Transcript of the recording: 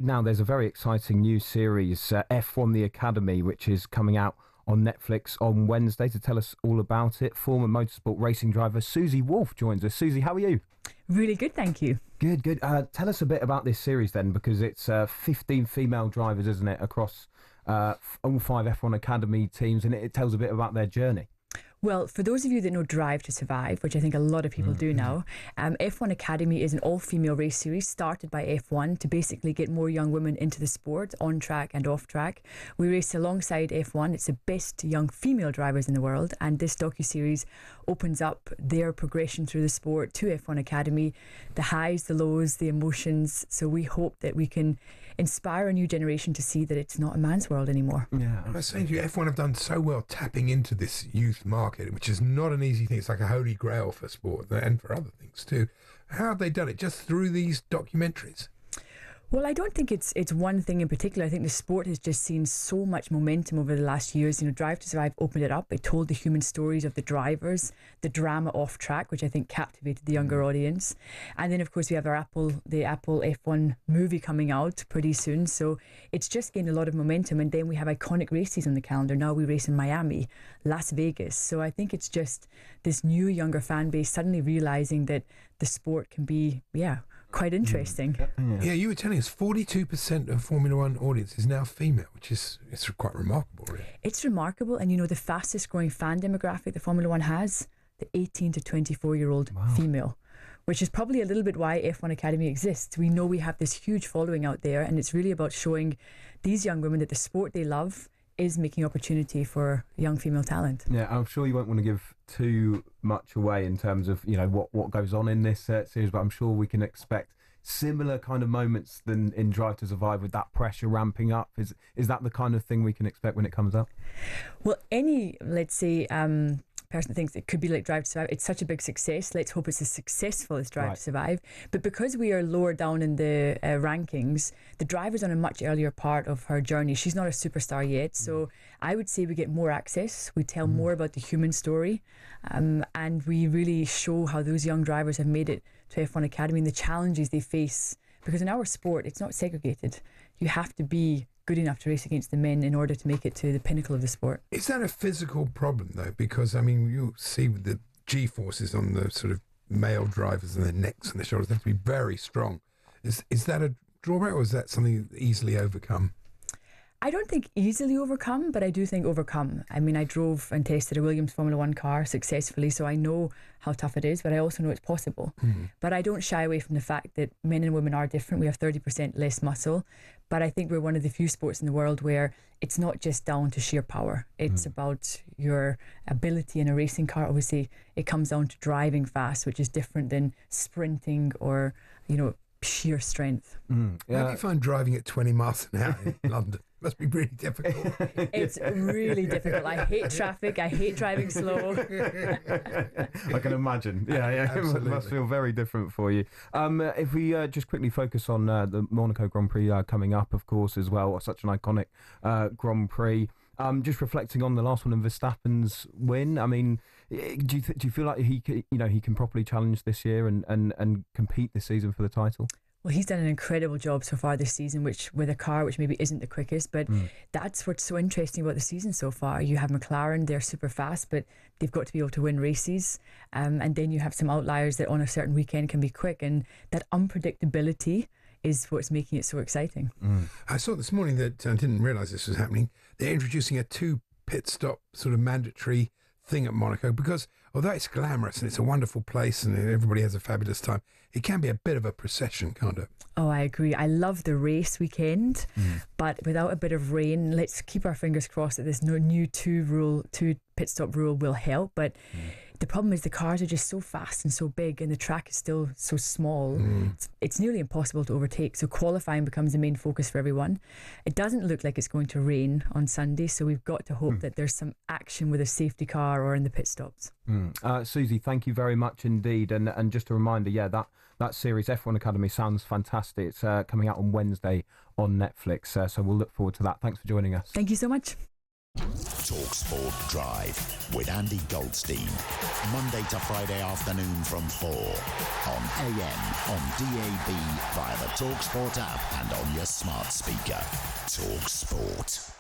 now there's a very exciting new series, F1 The Academy, which is coming out on Netflix on Wednesday. To tell us all about it, former motorsport racing driver Susie Wolff joins us. Susie, how are you? Really good, thank you. Good, good. Tell us a bit about this series then, because it's 15 female drivers, isn't it, across all 5 F1 Academy teams, and it tells a bit about their journey. Well, for those of you that know Drive to Survive, which I think a lot of people do now, F1 Academy is an all-female race series started by F1 to basically get more young women into the sport, on track and off track. We race alongside F1. It's the best young female drivers in the world, and this docu-series opens up their progression through the sport to F1 Academy, the highs, the lows, the emotions. So we hope that we can inspire a new generation to see that it's not a man's world anymore. Yeah, I was saying to you, F1 have done so well tapping into this youth market, which is not an easy thing. It's like a holy grail for sport and for other things too. How have they done it? Just through these documentaries? Well, I don't think it's one thing in particular. I think the sport has just seen so much momentum over the last years. You know, Drive to Survive opened it up. It told the human stories of the drivers, the drama off track, which I think captivated the younger audience. And then, of course, we have the Apple F1 movie coming out pretty soon. So it's just gained a lot of momentum. And then we have iconic races on the calendar. Now we race in Miami, Las Vegas. So I think it's just this new younger fan base suddenly realizing that the sport can be, quite interesting. Yeah, you were telling us 42% of Formula One audience is now female, which is quite remarkable, really. It's remarkable, and you know the fastest growing fan demographic that Formula One has, the 18 to 24-year-old female, which is probably a little bit why F1 Academy exists. We know we have this huge following out there, and it's really about showing these young women that the sport they love is making opportunity for young female talent. Yeah, I'm sure you won't want to give too much away in terms of what goes on in this series, but I'm sure we can expect similar kind of moments than in Drive to Survive, with that pressure ramping up. Is that the kind of thing we can expect when it comes up? Well, any, let's say, person that thinks it could be like Drive to Survive, it's such a big success. Let's hope it's as successful as Drive to Survive. But because we are lower down in the rankings, the driver's on a much earlier part of her journey. She's not a superstar yet, so I would say we get more access. We tell more about the human story, and we really show how those young drivers have made it to F1 Academy and the challenges they face. Because in our sport, it's not segregated. You have to be good enough to race against the men in order to make it to the pinnacle of the sport. Is that a physical problem, though? Because, I mean, you see the G-forces on the sort of male drivers and their necks and their shoulders, they have to be very strong. Is that a drawback, or is that something easily overcome? I don't think easily overcome, but I do think overcome. I mean, I drove and tested a Williams Formula One car successfully, so I know how tough it is, but I also know it's possible. But I don't shy away from the fact that men and women are different. We have 30% less muscle, but I think we're one of the few sports in the world where it's not just down to sheer power. It's about your ability in a racing car. Obviously, it comes down to driving fast, which is different than sprinting or, sheer strength. How do you find driving at 20 miles an hour in London? Must be really difficult. It's really difficult. I hate traffic. I hate driving slow. I can imagine. Yeah, Absolutely. It must feel very different for you. If we just quickly focus on the Monaco Grand Prix coming up, of course, as well. Such an iconic Grand Prix. Just reflecting on the last one and Verstappen's win. I mean, do you feel like he can properly challenge this year and compete this season for the title? Well, he's done an incredible job so far this season, with a car which maybe isn't the quickest, but that's what's so interesting about the season so far. You have McLaren, they're super fast, but they've got to be able to win races. And then you have some outliers that on a certain weekend can be quick, and that unpredictability is what's making it so exciting. I saw this morning that I didn't realise this was happening. They're introducing a 2 pit stop sort of mandatory thing at Monaco, because although it's glamorous and it's a wonderful place and everybody has a fabulous time, it can be a bit of a procession, can't it? Oh, I agree. I love the race weekend, but without a bit of rain, let's keep our fingers crossed that this new 2 pit stop rule will help. But the problem is the cars are just so fast and so big, and the track is still so small. It's nearly impossible to overtake. So qualifying becomes the main focus for everyone. It doesn't look like it's going to rain on Sunday, so we've got to hope that there's some action with a safety car or in the pit stops. Susie, thank you very much indeed. And just a reminder, that series F1 Academy sounds fantastic. It's coming out on Wednesday on Netflix, so we'll look forward to that. Thanks for joining us. Thank you so much. talkSPORT Drive with Andy Goldstein. Monday to Friday afternoon from 4 on AM, on DAB, via the talkSPORT app and on your smart speaker. talkSPORT.